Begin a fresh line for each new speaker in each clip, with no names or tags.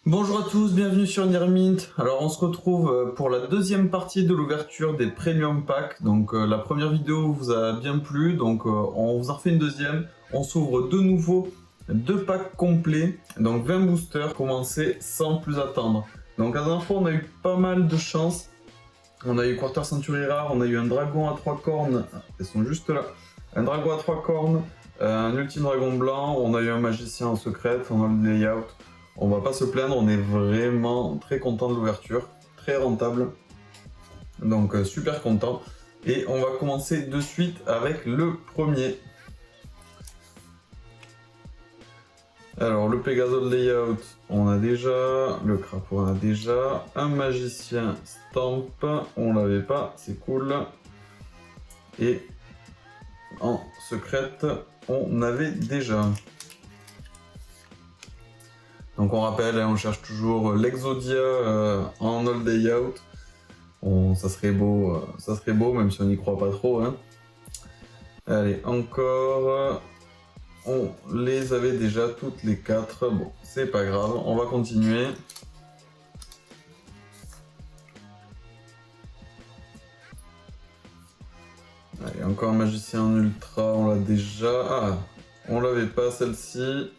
Bonjour à tous, bienvenue sur Nirmint. Alors on se retrouve pour la deuxième partie de l'ouverture des Premium Packs. Donc la première vidéo vous a bien plu, donc on vous en refait une deuxième. On s'ouvre de nouveau deux packs complets, donc 20 boosters, commencer sans plus attendre. Donc la dernière fois on a eu pas mal de chance. On a eu Quarter Century Rare, on a eu un dragon à 3 cornes, elles sont juste là. Un dragon à 3 cornes, un ultime dragon blanc, on a eu un magicien en secret, on a le layout. On va pas se plaindre, on est vraiment très content de l'ouverture, très rentable. Donc super content. Et on va commencer de suite avec le premier. Alors le Pégazole Layout, on a déjà, le crapaud on a déjà, un magicien Stamp, on l'avait pas, c'est cool. Et en secrète, on avait déjà. Donc on rappelle, on cherche toujours l'Exodia en all day out. Ça serait beau, même si on n'y croit pas trop. Hein. Allez, encore. On les avait déjà toutes les quatre. Bon, c'est pas grave, on va continuer. Allez, encore un magicien en ultra, on l'a déjà. Ah, on l'avait pas celle-ci.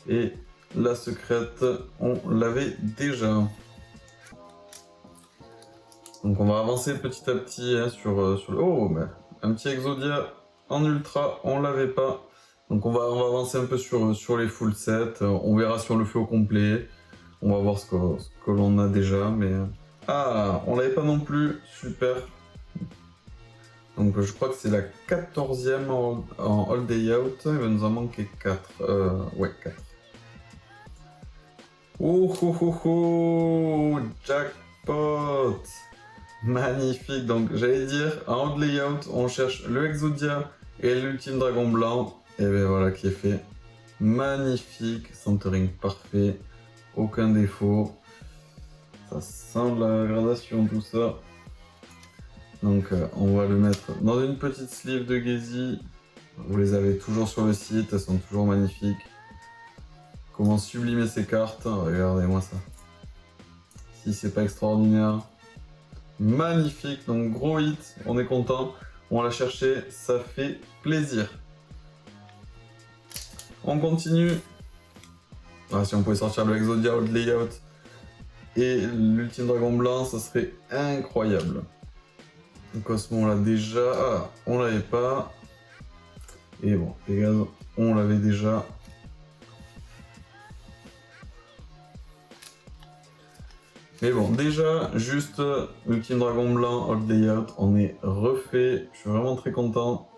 Et la secrète, on l'avait déjà. Donc on va avancer petit à petit hein, sur le... Oh, mais un petit Exodia en ultra, on l'avait pas. Donc on va avancer un peu sur les full sets. On verra si on le fait au complet. On va voir ce que l'on a déjà. Mais ah, on l'avait pas non plus. Super. Donc je crois que c'est la 14e en all day out. Il va nous en manquer 4. Ouais, 4. Oh, oh, oh, oh, jackpot. Magnifique, donc j'allais dire, en haut de layout, on cherche le Exodia et l'ultime dragon blanc. Et bien voilà qui est fait. Magnifique, centering parfait, aucun défaut. Ça sent la gradation tout ça. Donc on va le mettre dans une petite sleeve de Gezi. Vous les avez toujours sur le site, elles sont toujours magnifiques. Comment sublimer ces cartes, regardez-moi ça. Si c'est pas extraordinaire. Magnifique, donc gros hit, on est content, on l'a cherché, ça fait plaisir. On continue. Ah, si on pouvait sortir le Exodia ou le Layout et l'ultime dragon blanc, ça serait incroyable. Le Cosmo on l'a déjà, ah, on l'avait pas. Et bon, Pégase, on l'avait déjà. Mais bon, déjà, juste Ultime Dragon Blanc, Old Layout, on est refait. Je suis vraiment très content.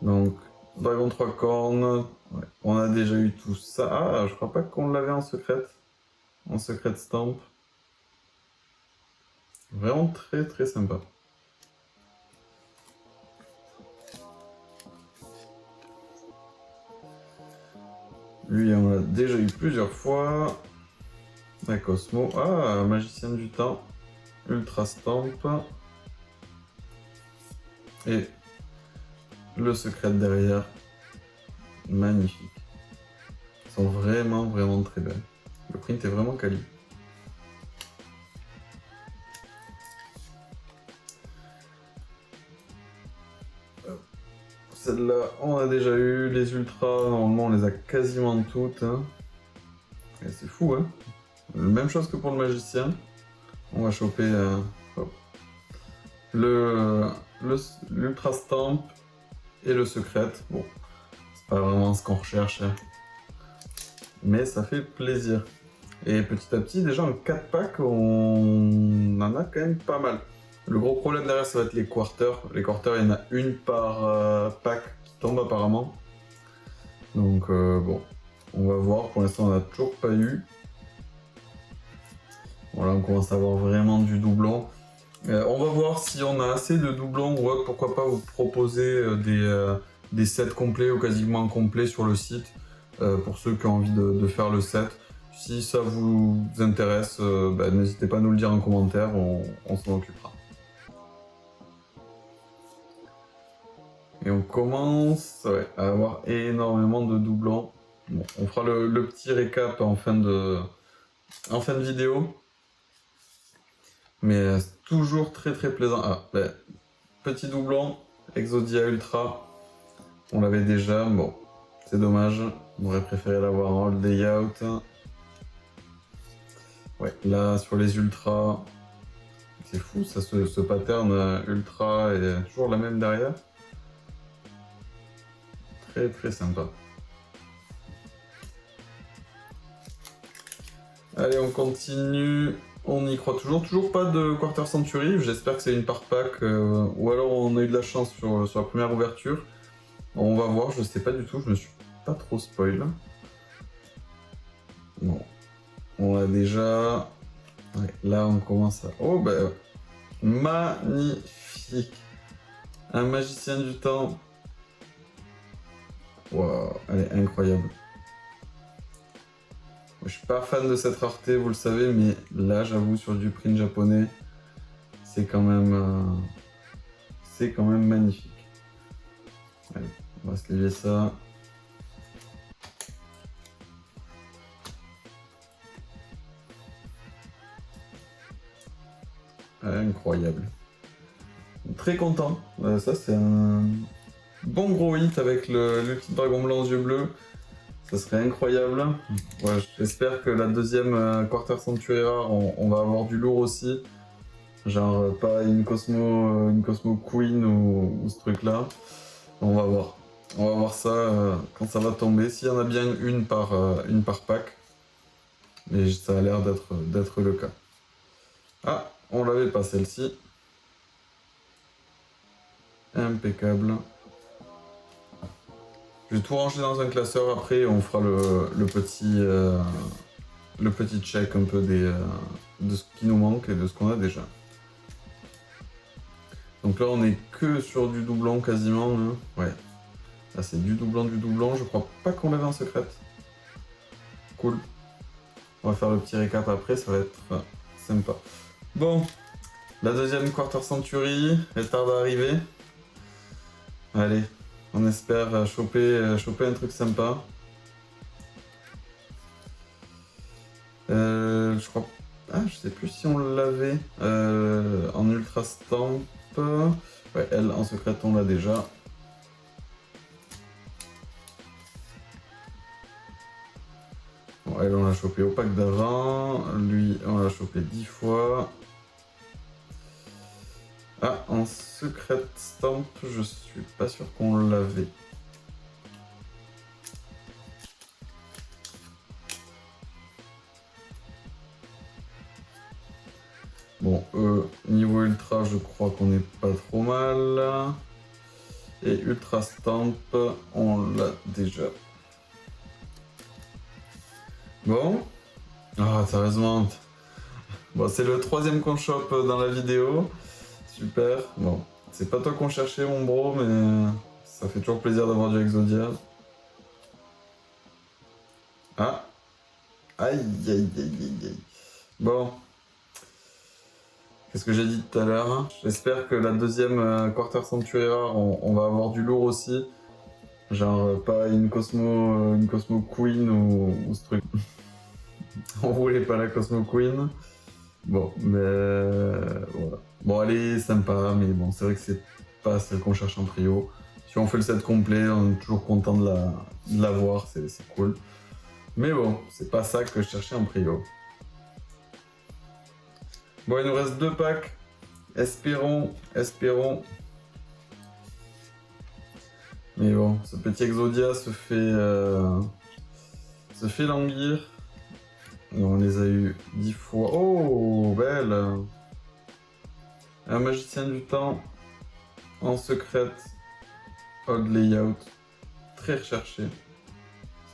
Donc, Dragon 3 cornes. Ouais, on a déjà eu tout ça. Ah, je crois pas qu'on l'avait en secrète. En secret stamp. Vraiment très très sympa. Lui, on l'a déjà eu plusieurs fois. La Cosmo. Ah, Magicien du temps. Ultra Stamp. Et le secret derrière. Magnifique. Ils sont vraiment vraiment très belles. Le print est vraiment quali. Celle-là, on a déjà eu. Les ultras, normalement, on les a quasiment toutes. Hein. C'est fou, hein. Même chose que pour le magicien. On va choper l'ultra stamp et le secret. Bon, c'est pas vraiment ce qu'on recherche. Hein. Mais ça fait plaisir. Et petit à petit, déjà en 4 packs, on en a quand même pas mal. Le gros problème derrière, ça va être les quarters. Les quarters, il y en a une par pack qui tombe apparemment. Donc bon, on va voir. Pour l'instant, on n'a toujours pas eu. Voilà, on commence à avoir vraiment du doublon. On va voir si on a assez de doublons ou pourquoi pas vous proposer des sets complets ou quasiment complets sur le site pour ceux qui ont envie de faire le set. Si ça vous intéresse, n'hésitez pas à nous le dire en commentaire, on s'en occupera. Et on commence à avoir énormément de doublons. Bon, on fera le petit récap en fin de en fin de vidéo. Mais c'est toujours très très plaisant. Ah, ben, petit doublon, Exodia Ultra. On l'avait déjà, bon, c'est dommage. On aurait préféré l'avoir en all layout. Ouais, là sur les ultras, c'est fou ça, ce pattern ultra est toujours la même derrière. Très très sympa. Allez, on continue. On y croit toujours. Toujours pas de Quarter Century. J'espère que c'est une part pack. Ou alors on a eu de la chance sur la première ouverture. On va voir, je sais pas du tout. Je me suis pas trop spoil. Bon. On a déjà. Ouais, là, on commence à. Oh, bah. Magnifique. Un magicien du temps. Waouh, elle est incroyable. Je suis pas fan de cette rareté, vous le savez, mais là, j'avoue, sur du print japonais, c'est quand même magnifique. Allez, on va se lever ça. Incroyable. Très content. Ça, c'est un bon gros hit avec le petit dragon blanc aux yeux bleus. Ça serait incroyable. Ouais, j'espère que la deuxième Quarter Century rare, on va avoir du lourd aussi. Genre pas une Cosmo Queen ou ce truc là. On va voir. On va voir ça quand ça va tomber. S'il y en a bien une par pack. Mais ça a l'air d'être le cas. Ah, on l'avait pas celle-ci. Impeccable. Je vais tout ranger dans un classeur après et on fera le petit check un peu de ce qui nous manque et de ce qu'on a déjà. Donc là on est que sur du doublon quasiment. Hein. Ouais. Là c'est du doublon. Je crois pas qu'on l'avait en secrète. Cool. On va faire le petit récap après, ça va être sympa. Bon, la deuxième Quarter Century, elle tarde à arriver. Allez, on espère choper un truc sympa. Je crois... Ah, je sais plus si on l'avait en Ultra Stamp. Ouais, elle, en secrète, on l'a déjà. Bon, elle, on l'a chopé au pack d'avant. Lui, on l'a chopé 10 fois. Ah, en secret stamp, je suis pas sûr qu'on l'avait. Bon, niveau ultra, je crois qu'on est pas trop mal. Et ultra stamp, on l'a déjà. Bon. Ah, sérieusement. Bon, c'est le troisième qu'on chope dans la vidéo. Super. Bon, c'est pas toi qu'on cherchait, mon bro, mais ça fait toujours plaisir d'avoir du Exodia. Ah. Aïe, aïe, aïe, aïe, aïe. Bon. Qu'est-ce que j'ai dit tout à l'heure? J'espère que la deuxième Quarter Century rare, on va avoir du lourd aussi. Genre pas une Cosmo Queen ou ce truc. On voulait pas la Cosmo Queen. Bon, mais voilà. Bon, elle est sympa, mais bon, c'est vrai que c'est pas celle qu'on cherche en prio. Si on fait le set complet, on est toujours content de la voir, c'est cool. Mais bon, c'est pas ça que je cherchais en prio. Bon, il nous reste 2 packs. Espérons. Mais bon, ce petit Exodia se fait languir. On les a eu 10 fois. Oh, belle! Un magicien du temps en secrète. Old layout. Très recherché.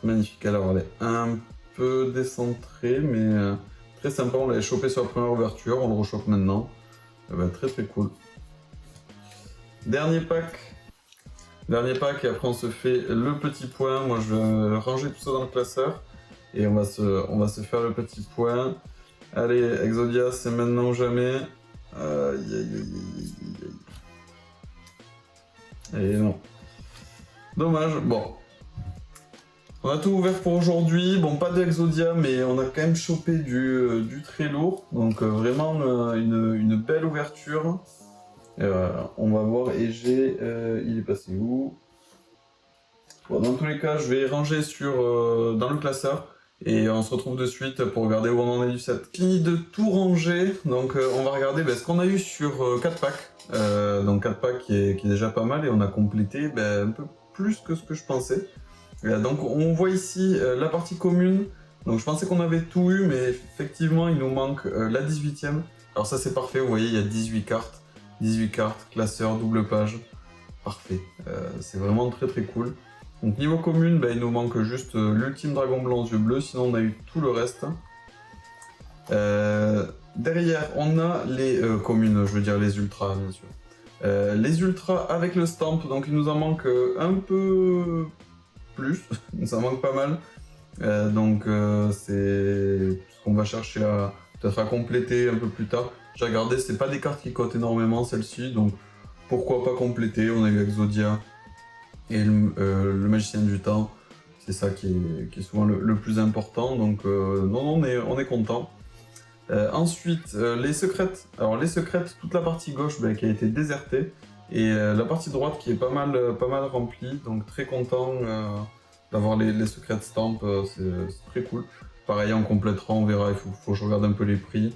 C'est magnifique. Alors, elle est un peu décentrée, mais très sympa. On l'avait chopé sur la première ouverture. On le rechoppe maintenant. Très très cool. Dernier pack. Dernier pack et après on se fait le petit point. Moi je vais ranger tout ça dans le classeur. Et on va se faire le petit point. Allez, Exodia, c'est maintenant ou jamais. Aïe aïe aïe aïe aïe. Et non. Dommage, bon. On a tout ouvert pour aujourd'hui. Bon, pas d'Exodia, mais on a quand même chopé du très lourd. Donc vraiment une belle ouverture. On va voir. Et il est passé où? Bon, dans tous les cas, je vais ranger dans le classeur. Et on se retrouve de suite pour regarder où on en est du set. Fini de tout ranger, donc on va regarder ce qu'on a eu sur 4 packs. Donc 4 packs qui est déjà pas mal et on a complété un peu plus que ce que je pensais. Donc on voit ici la partie commune. Donc je pensais qu'on avait tout eu, mais effectivement il nous manque la 18e. Alors ça c'est parfait, vous voyez il y a 18 cartes. 18 cartes, classeur, double page. Parfait, c'est vraiment très très cool. Donc niveau commune, il nous manque juste l'ultime dragon blanc aux yeux bleus, sinon on a eu tout le reste. Derrière, on a les communes, je veux dire les ultras, bien sûr. Les ultras avec le stamp, donc il nous en manque un peu plus, ça manque pas mal. Donc c'est ce qu'on va chercher peut-être à compléter un peu plus tard. J'ai regardé, c'est pas des cartes qui cotent énormément celles-ci, donc pourquoi pas compléter. On a eu Exodia et le magicien du temps, c'est ça qui est souvent le plus important, donc non, on est content. Ensuite, les secrètes. Alors les secrètes, toute la partie gauche qui a été désertée, et la partie droite qui est pas mal remplie, donc très content d'avoir les secrètes stamp, c'est très cool. Pareil, on complétera, on verra, il faut que je regarde un peu les prix,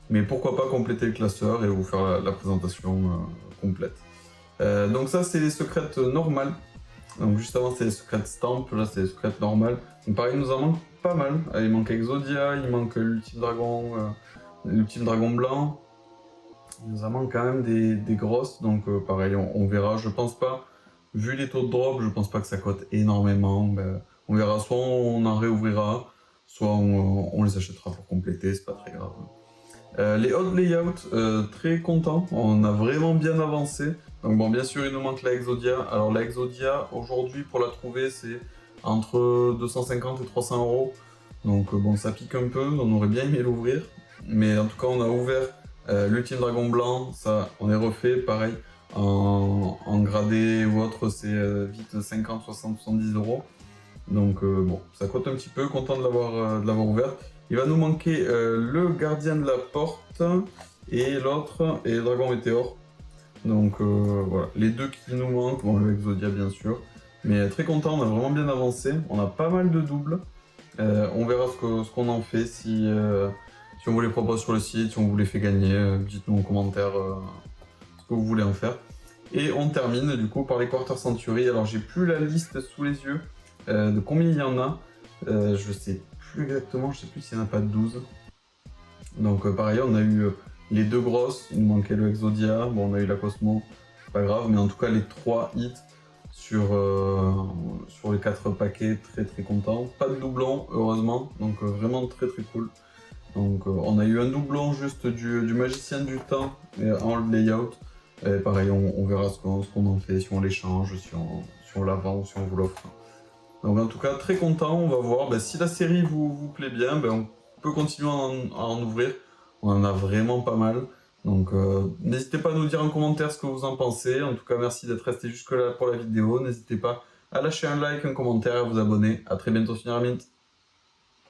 mais pourquoi pas compléter le classeur et vous faire la présentation complète. Donc ça c'est les secrètes normales. Donc juste avant c'est les secrètes stamp, là c'est les secrètes normales. Donc pareil, il nous en manque pas mal. Il manque Exodia, il manque l'ultime dragon blanc. Il nous en manque quand même des grosses, donc pareil, on verra. Je pense pas, vu les taux de drop, je pense pas que ça cote énormément. On verra, soit on en réouvrira, soit on les achètera pour compléter, c'est pas très grave. Les odd layout, très content, on a vraiment bien avancé. Donc bon, bien sûr, il nous manque la Exodia. Alors la Exodia, aujourd'hui, pour la trouver, c'est entre 250 et 300 euros. Donc bon, ça pique un peu, on aurait bien aimé l'ouvrir. Mais en tout cas, on a ouvert l'ultime dragon blanc, ça, on est refait, pareil, en gradé ou autre, c'est vite 50, 60, 70 euros. Donc bon, ça coûte un petit peu, content de l'avoir ouverte. Il va nous manquer le gardien de la porte et l'autre, et le dragon météore. Donc voilà, les deux qui nous manquent, bon le Exodia bien sûr, mais très content, on a vraiment bien avancé, on a pas mal de doubles. On verra ce qu'on en fait, si on vous les propose sur le site, si on vous les fait gagner, dites-nous en commentaire ce que vous voulez en faire. Et on termine du coup par les Quarter Century. Alors j'ai plus la liste sous les yeux de combien il y en a, je sais plus exactement, je sais plus s'il n'y en a pas 12. Donc pareil, on a eu les deux grosses, il nous manquait le Exodia, bon on a eu la Cosmo, c'est pas grave, mais en tout cas les 3 hits sur les 4 paquets, très très content. Pas de doublon heureusement, donc vraiment très très cool. Donc on a eu un doublon juste du magicien du temps en layout. Et pareil, on verra ce qu'on en fait, si on l'échange, si on la vend ou si on vous l'offre. Donc en tout cas très content, on va voir. Si la série vous plaît bien, on peut continuer à en ouvrir. On en a vraiment pas mal. Donc n'hésitez pas à nous dire en commentaire ce que vous en pensez. En tout cas merci d'être resté jusque là pour la vidéo. N'hésitez pas à lâcher un like, un commentaire, à vous abonner. A très bientôt sur Mint.